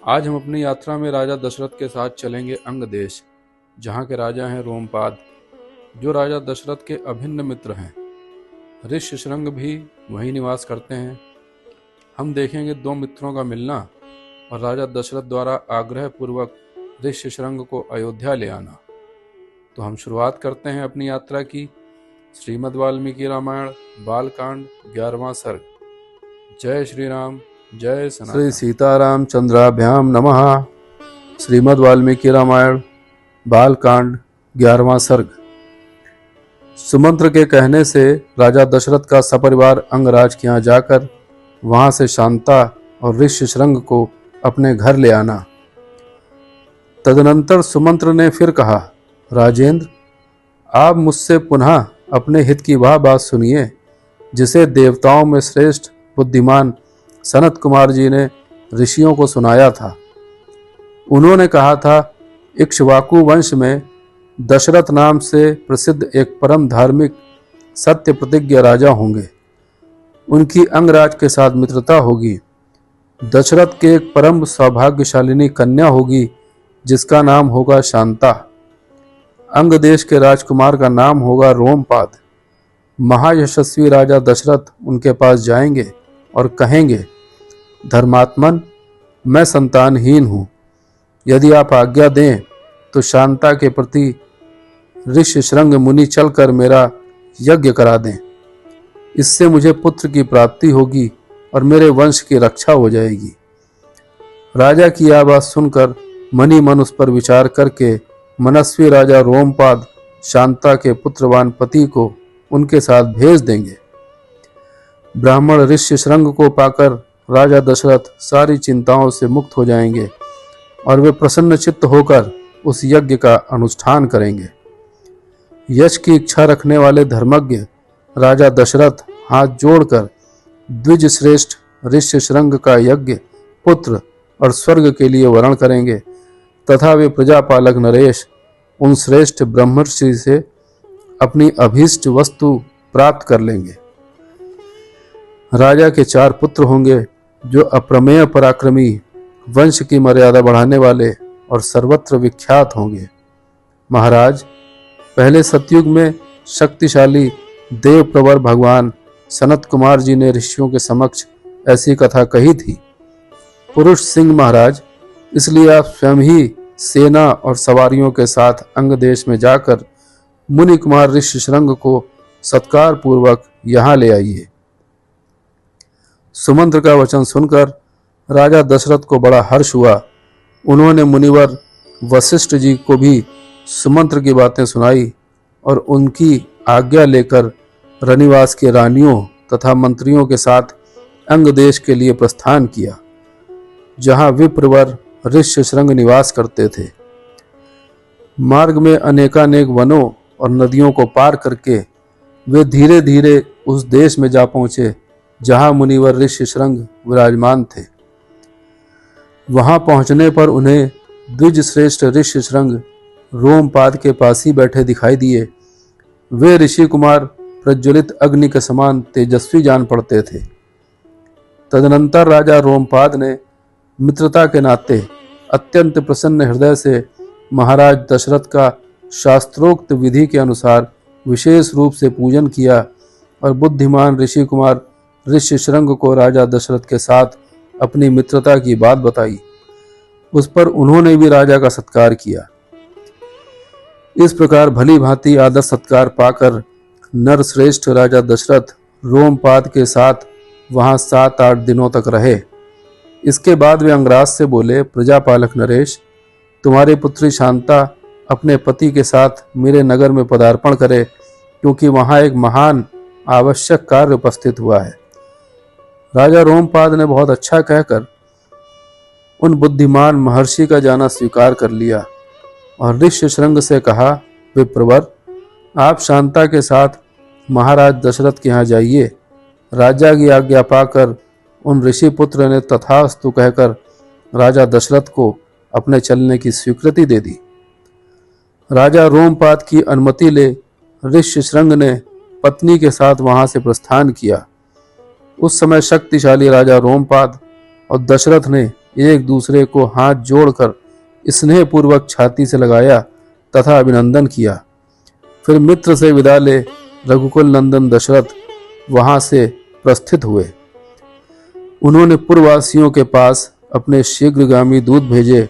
आज हम अपनी यात्रा में राजा दशरथ के साथ चलेंगे अंग देश, जहाँ के राजा हैं रोमपाद, जो राजा दशरथ के अभिन्न मित्र हैं। ऋष्यशृंग भी वहीं निवास करते हैं। हम देखेंगे दो मित्रों का मिलना और राजा दशरथ द्वारा आग्रह पूर्वक ऋष्यशृंग को अयोध्या ले आना। तो हम शुरुआत करते हैं अपनी यात्रा की। श्रीमद् वाल्मीकि रामायण बालकांड 11वां सर्ग। जय श्री राम, जय सनातन। श्री सीताराम चंद्राभ्याम नमः। श्रीमद् वाल्मीकि रामायण बालकांड 11वां सर्ग। सुमंत्र के कहने से राजा दशरथ का सपरिवार अंगराज के यहाँ जाकर वहां से शांता और ऋष्यशृंग को अपने घर ले आना। तदनंतर सुमंत्र ने फिर कहा, राजेंद्र, आप मुझसे पुनः अपने हित की वह बात सुनिए जिसे देवताओं में श्रेष्ठ बुद्धिमान सनत कुमार जी ने ऋषियों को सुनाया था। उन्होंने कहा था, इक्ष्वाकु वंश में दशरथ नाम से प्रसिद्ध एक परम धार्मिक सत्य प्रतिज्ञ राजा होंगे। उनकी अंगराज के साथ मित्रता होगी। दशरथ के एक परम सौभाग्यशालिनी कन्या होगी जिसका नाम होगा शांता। अंग देश के राजकुमार का नाम होगा रोमपाद। महायशस्वी राजा दशरथ उनके पास जाएंगे और कहेंगे, धर्मात्मन, मैं संतानहीन हूँ। यदि आप आज्ञा दें तो शांता के प्रति ऋष्यशृंग मुनि चलकर मेरा यज्ञ करा दें। इससे मुझे पुत्र की प्राप्ति होगी और मेरे वंश की रक्षा हो जाएगी। राजा की यह बात सुनकर मनी मन उस पर विचार करके मनस्वी राजा रोमपाद शांता के पुत्रवान पति को उनके साथ भेज देंगे। ब्राह्मण ऋष्यशृंग को पाकर राजा दशरथ सारी चिंताओं से मुक्त हो जाएंगे और वे प्रसन्न चित्त होकर उस यज्ञ का अनुष्ठान करेंगे। यश की इच्छा रखने वाले धर्मज्ञ राजा दशरथ हाथ जोड़कर द्विज श्रेष्ठ ऋष्यशृंग का यज्ञ पुत्र और स्वर्ग के लिए वरण करेंगे तथा वे प्रजापालक नरेश उन श्रेष्ठ ब्रह्मर्षि से अपनी अभीष्ट वस्तु प्राप्त कर लेंगे। राजा के 4 पुत्र होंगे जो अप्रमेय पराक्रमी, वंश की मर्यादा बढ़ाने वाले और सर्वत्र विख्यात होंगे। महाराज, पहले सतयुग में शक्तिशाली देव प्रवर भगवान सनत कुमार जी ने ऋषियों के समक्ष ऐसी कथा कही थी। पुरुष सिंह महाराज, इसलिए आप स्वयं ही सेना और सवारियों के साथ अंग देश में जाकर मुनि कुमार ऋष्यशृंग को सत्कार पूर्वक यहाँ ले आइए। सुमंत्र का वचन सुनकर राजा दशरथ को बड़ा हर्ष हुआ। उन्होंने मुनिवर वशिष्ठ जी को भी सुमंत्र की बातें सुनाई और उनकी आज्ञा लेकर रनिवास के रानियों तथा मंत्रियों के साथ अंग देश के लिए प्रस्थान किया, जहां विप्रवर ऋष्यशृंग निवास करते थे। मार्ग में अनेकानेक वनों और नदियों को पार करके वे धीरे धीरे उस देश में जा पहुंचे जहां मुनिवर ऋष्यशृंग विराजमान थे। वहां पहुंचने पर उन्हें द्विज श्रेष्ठ ऋष्यशृंग रोमपाद के पास ही बैठे दिखाई दिए। वे ऋषि कुमार प्रज्वलित अग्नि के समान तेजस्वी जान पड़ते थे। तदनंतर राजा रोमपाद ने मित्रता के नाते अत्यंत प्रसन्न हृदय से महाराज दशरथ का शास्त्रोक्त विधि के अनुसार विशेष रूप से पूजन किया और बुद्धिमान ऋषि कुमार ऋष्यशृंग को राजा दशरथ के साथ अपनी मित्रता की बात बताई। उस पर उन्होंने भी राजा का सत्कार किया। इस प्रकार भली भांति आदर सत्कार पाकर नरश्रेष्ठ राजा दशरथ रोमपाद के साथ वहां 7-8 दिनों तक रहे। इसके बाद वे अंगराज से बोले, प्रजापालक नरेश, तुम्हारी पुत्री शांता अपने पति के साथ मेरे नगर में पदार्पण करे, क्योंकि वहां एक महान आवश्यक कार्य उपस्थित हुआ है। राजा रोमपाद ने बहुत अच्छा कहकर उन बुद्धिमान महर्षि का जाना स्वीकार कर लिया और ऋष्यशृंग से कहा, विप्रवर, आप शांता के साथ महाराज दशरथ के यहाँ जाइए। राजा की आज्ञा पाकर उन ऋषि पुत्र ने तथास्तु कहकर राजा दशरथ को अपने चलने की स्वीकृति दे दी। राजा रोमपाद की अनुमति ले ऋष्यशृंग ने पत्नी के साथ वहां से प्रस्थान किया। उस समय शक्तिशाली राजा रोमपाद और दशरथ ने एक दूसरे को हाथ जोड़कर स्नेहपूर्वक छाती से लगाया तथा अभिनंदन किया। फिर मित्र से विदा ले रघुकुल नंदन दशरथ वहां से प्रस्थित हुए। उन्होंने पुरवासियों के पास अपने शीघ्रगामी दूत भेजे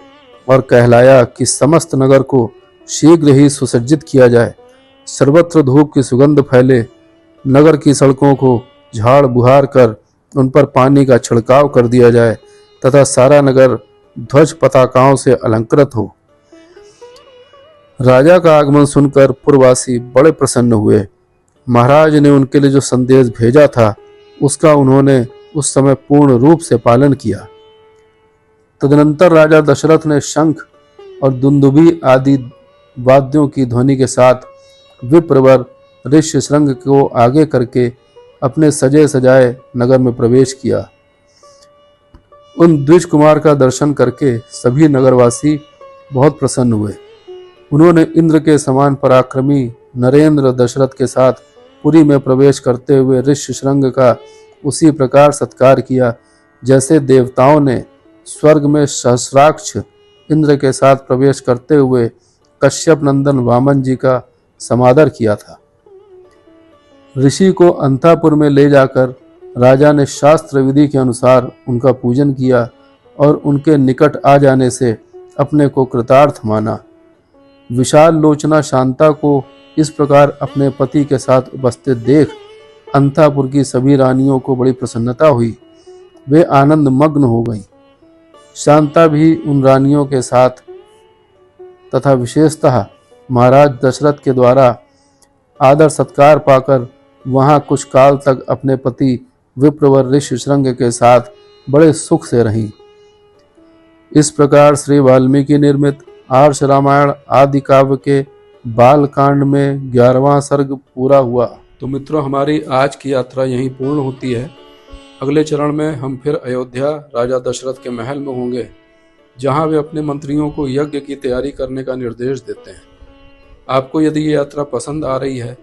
और कहलाया कि समस्त नगर को शीघ्र ही सुसज्जित किया जाए, सर्वत्र धूप की सुगंध फैले, नगर की सड़कों को झाड़ बुहार कर उन पर पानी का छिड़काव कर दिया जाए तथा सारा नगर ध्वज पताकाओं से अलंकृत हो। राजा का आगमन सुनकर पुरवासी बड़े प्रसन्न हुए। महाराज ने उनके लिए जो संदेश भेजा था उसका उन्होंने उस समय पूर्ण रूप से पालन किया। तदनंतर राजा दशरथ ने शंख और दुंदुभी आदि वाद्यों की ध्वनि के साथ विप्रवर ऋष्यशृंग को आगे करके अपने सजे सजाए नगर में प्रवेश किया। उन द्विज कुमार का दर्शन करके सभी नगरवासी बहुत प्रसन्न हुए। उन्होंने इंद्र के समान पराक्रमी नरेंद्र दशरथ के साथ पुरी में प्रवेश करते हुए ऋष्यशृंग का उसी प्रकार सत्कार किया जैसे देवताओं ने स्वर्ग में सहस्राक्ष इंद्र के साथ प्रवेश करते हुए कश्यप नंदन वामन जी का समादर किया था। ऋषि को अंतापुर में ले जाकर राजा ने शास्त्र विधि के अनुसार उनका पूजन किया और उनके निकट आ जाने से अपने को कृतार्थ माना। विशाल लोचना शांता को इस प्रकार अपने पति के साथ उपस्थित देख अंतापुर की सभी रानियों को बड़ी प्रसन्नता हुई। वे आनंद मग्न हो गईं। शांता भी उन रानियों के साथ तथा विशेषतः महाराज दशरथ के द्वारा आदर सत्कार पाकर वहां कुछ काल तक अपने पति विप्रवर ऋष्यशृंग के साथ बड़े सुख से रहीं। इस प्रकार श्री वाल्मीकि निर्मित आर्ष रामायण आदि काव्य के बालकांड में 11वां सर्ग पूरा हुआ। तो मित्रों, हमारी आज की यात्रा यहीं पूर्ण होती है। अगले चरण में हम फिर अयोध्या राजा दशरथ के महल में होंगे, जहां वे अपने मंत्रियों को यज्ञ की तैयारी करने का निर्देश देते हैं। आपको यदि ये यात्रा पसंद आ रही है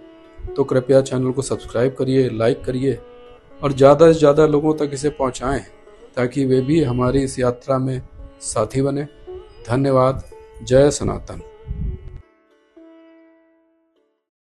तो कृपया चैनल को सब्सक्राइब करिए, लाइक करिए और ज़्यादा से ज़्यादा लोगों तक इसे पहुंचाएं ताकि वे भी हमारी इस यात्रा में साथी बने। धन्यवाद। जय सनातन।